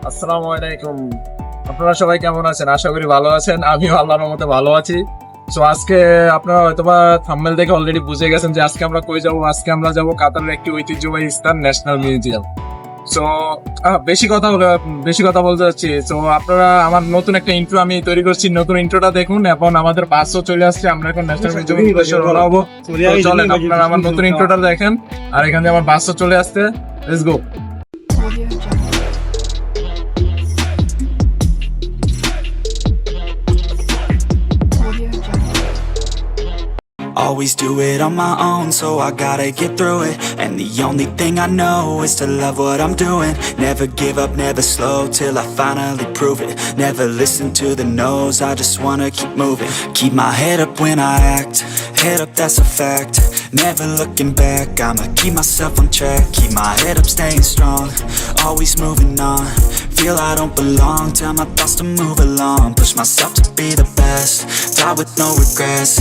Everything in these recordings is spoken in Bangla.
আসসালামু আলাইকুম। আপনারা সবাই কেমন আছেন? আশা করি ভালো আছেন। আমিও আল্লাহর রহমতে ভালো আছি। সো আজকে আপনারা হয়তোবা থাম্বনেল দেখে অলরেডি বুঝে গেছেন যে আজকে আমরা কই যাব। আজকে আমরা যাব কাতারের একটি ঐতিহ্যবাহী স্থান, ন্যাশনাল মিউজিয়াম। সো বেশি কথা বলতে যাচ্ছি। সো আপনারা আমার নতুন একটা ইন্ট্রো আমি তৈরি করছি, নতুন ইন্ট্রোটা দেখুন। এখন আমাদের বাসও চলে আসছে, আমরা এখন ন্যাশনাল মিউজিয়ামের উদ্দেশ্যে রওনা হবো। চলেন আপনারা আমার নতুন ইন্ট্রোটা দেখেন। আর এখানে আমার বাসও চলে আসছে। Let's go. Always do it on my own, so I gotta get through it. And the only thing I know is to love what I'm doing. Never give up, never slow, till I finally prove it. Never listen to the no's, I just wanna keep moving. Keep my head up when I act, head up, that's a fact. Never looking back, I'ma keep myself on track. Keep my head up, staying strong, always moving on. Feel I don't belong, tell my thoughts to move along. Push myself to be the best, die with no regrets.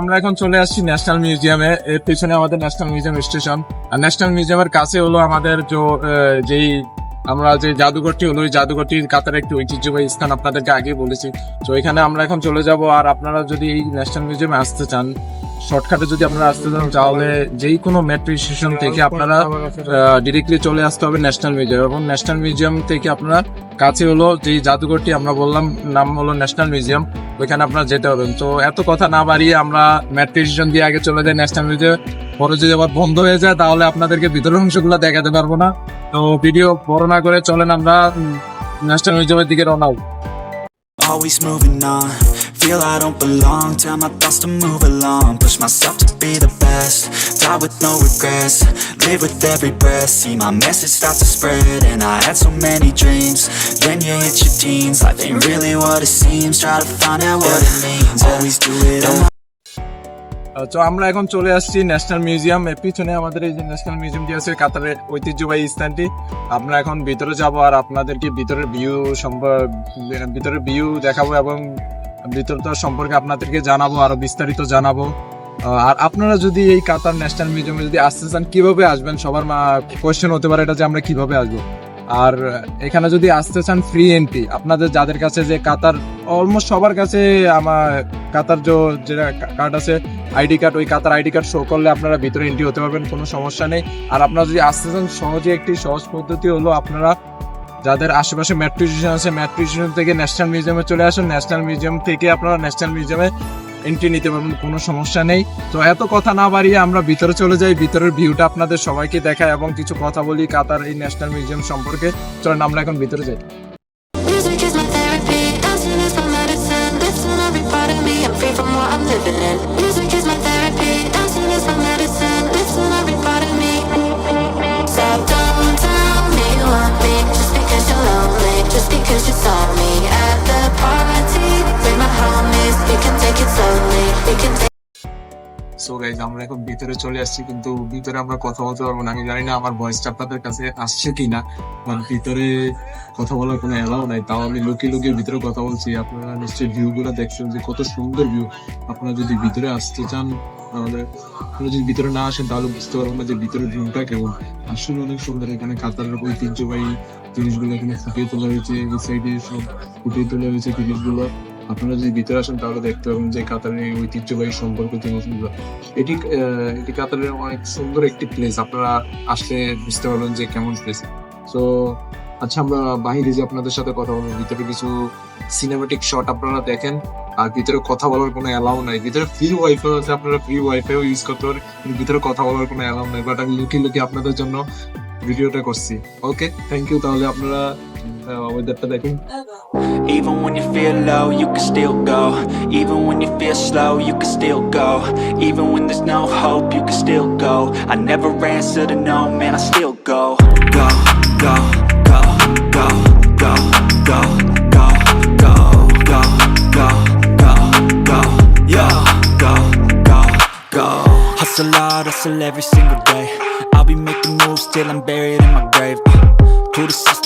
আমরা এখন চলে আসছি ন্যাশনাল মিউজিয়ামে। এর পিছনে আমাদের ন্যাশনাল মিউজিয়াম স্টেশন। আর ন্যাশনাল মিউজিয়ামের কাছে হলো আমাদের যেই আমরা যে জাদুঘরটি হলো, ওই জাদুঘরটি কাতারের একটি ঐতিহ্যবাহী স্থান, আপনাদেরকে আগেই বলেছি। তো এখানে আমরা এখন চলে যাব। আর আপনারা যদি এই ন্যাশনাল মিউজিয়ামে আসতে চান, শর্টকাটে যদি আপনারা আসতে চান, তাহলে যেই কোনো মেট্রো স্টেশন থেকে আপনারা ডিরেক্টলি চলে আসতে হবে ন্যাশনাল মিউজিয়াম। এবং ন্যাশনাল মিউজিয়াম থেকে আপনারা কাছে হলো যেই জাদুঘরটি আমরা বললাম, নাম হলো ন্যাশনাল মিউজিয়াম, ওইখানে আপনারা যেতে হবেন। তো এত কথা না বাড়িয়ে আমরা মেট্রো স্টেশন দিয়ে আগে চলে যাই ন্যাশনাল মিউজিয়ামে। পরে যদি আবার বন্ধ হয়ে যায় তাহলে আপনাদেরকে ভিতরের অংশগুলো দেখাতে পারবো না। তো ভিডিও বড় না করে চলেন আমরা ন্যাশনাল মিউজিয়ামের দিকে রওনা হই। Always moving on, feel I don't belong. Tell my thoughts to move along. Push myself to be the best, die with no regrets. Live with every breath, see my message start to spread. And I had so many dreams, then you hit your teens. Life ain't really what it seems, try to find out what it means. Always do it on my তো আমরা এখন চলে আসছি ন্যাশনাল মিউজিয়াম। এর পিছনে আমাদের এই যে ন্যাশনাল মিউজিয়ামটি আছে, কাতারের ঐতিহ্যবাহী স্থানটি। আমরা এখন ভিতরে যাব আর আপনাদেরকে ভিতরের ভিউ দেখাবো এবং ভিতরটা সম্পর্কে আপনাদেরকে জানাবো, আরো বিস্তারিত জানাবো। আর আপনারা যদি এই কাতার ন্যাশনাল মিউজিয়ামে যদি আসতে চান, কিভাবে আসবেন? সবার কোয়েশ্চেন হতে পারে এটা যে আমরা কিভাবে আসবো। আর এখানে যদি আসতে চান, ফ্রি এন্ট্রি। আপনাদের যাদের কাছে যে কাতার, অলমোস্ট সবার কাছে আমার কাতার যেটা কার্ড আছে, আইডি কার্ড, ওই কাতার আইডি কার্ড শো করলে আপনারা ভিতরে এন্ট্রি হতে পারবেন, কোনো সমস্যা নেই। আর আপনারা যদি আসতে চান, সহজে একটি সহজ পদ্ধতি হলো, আপনারা যাদের আশেপাশে মেট্রো স্টেশন আছে, মেট্রো স্টেশন থেকে ন্যাশনাল মিউজিয়ামে চলে আসুন। ন্যাশনাল মিউজিয়াম থেকে আপনারা ন্যাশনাল মিউজিয়ামে এন্ট্রি নিতে পারবেন, কোনো সমস্যা নেই। তো এত কথা না বাড়িয়ে আমরা ভিতরে চলে যাই, ভিতরের ভিউটা আপনাদের সবাইকে দেখায় এবং কিছু কথা বলি কাতার এই ন্যাশনাল মিউজিয়াম সম্পর্কে। চলেন আমরা এখন ভিতরে যাই। Music is my therapy, dancing is my medicine. Lifting every part of me, I'm free from what I'm living in. Music is my therapy, dancing is my medicine. Lifting every part of me. So don't tell me you want me, just because you're lonely, just because you saw me at the party. Bring my homies, we can take it slowly, we can take. So guys, আমরা এখন ভিতরে চলে আসছি, কিন্তু ভিতরে আমরা কথা বলতে পারবো না। আমি জানি না আমার ভয়েসটা আপনাদের কাছে আসছে কিনা, কারণ ভিতরে কথা বলার কোনো এলাও নাই। তাও আমি লুকিয়ে লুকিয়ে ভিতরে কথা বলছি। আপনারা নিশ্চয়ই ভিউ গুলো দেখছেন যে কত সুন্দর ভিউ। আপনারা যদি ভিতরে আসতে চান, তাহলে আপনারা যদি ভিতরে না আসেন তাহলে বুঝতে পারবেন না যে ভিতরের ভিউটা কেমন। আসলে অনেক সুন্দর। এখানে কাতারের ঐতিহ্যবাহী জিনিসগুলো এখানে ফুটিয়ে তোলা হয়েছে, এই সাইডে সব ফুটিয়ে তোলা হয়েছে জিনিসগুলো। আপনারা যদি ভিতরে আসেন তাহলে দেখতে পাবেন যে কাতারের এই ঐতিহ্যবাহী সম্পর্ক জিনিসগুলো। এটি কাতারের অনেক সুন্দর একটি প্লেস। আপনারা আসলে বুঝতে পারবেন যে কেমন প্লেস। তো আচ্ছা, আমরা বাহিরে যে আপনাদের সাথে কথা বলবো, ভিতরে কিছু সিনেমাটিক শট আপনারা দেখেন। আর ভিতরে কথা বলার কোনো অ্যালাউ নাই। ভিতরে ফ্রি ওয়াইফাই আছে, আপনারা ফ্রি ওয়াইফাইও ইউজ করতে পারেন, কিন্তু ভিতরে কথা বলার কোনো অ্যালাউ নাই। বাট আমি লুকিয়ে লুকিয়ে আপনাদের জন্য ভিডিওটা করছি। ওকে, থ্যাংক ইউ। তাহলে আপনারা ওয়েদারটা দেখুন। Even when you feel low, you can still go. Even when you feel slow, you can still go. Even when there's no hope, you can still go. I never answer to no, man, I still go. Go, go, go, go, go, go, go, go, go, go, go, go, yeah, go, go, go. Hustle hard, hustle every single day. I'll be making moves till I'm buried in my grave. To the system,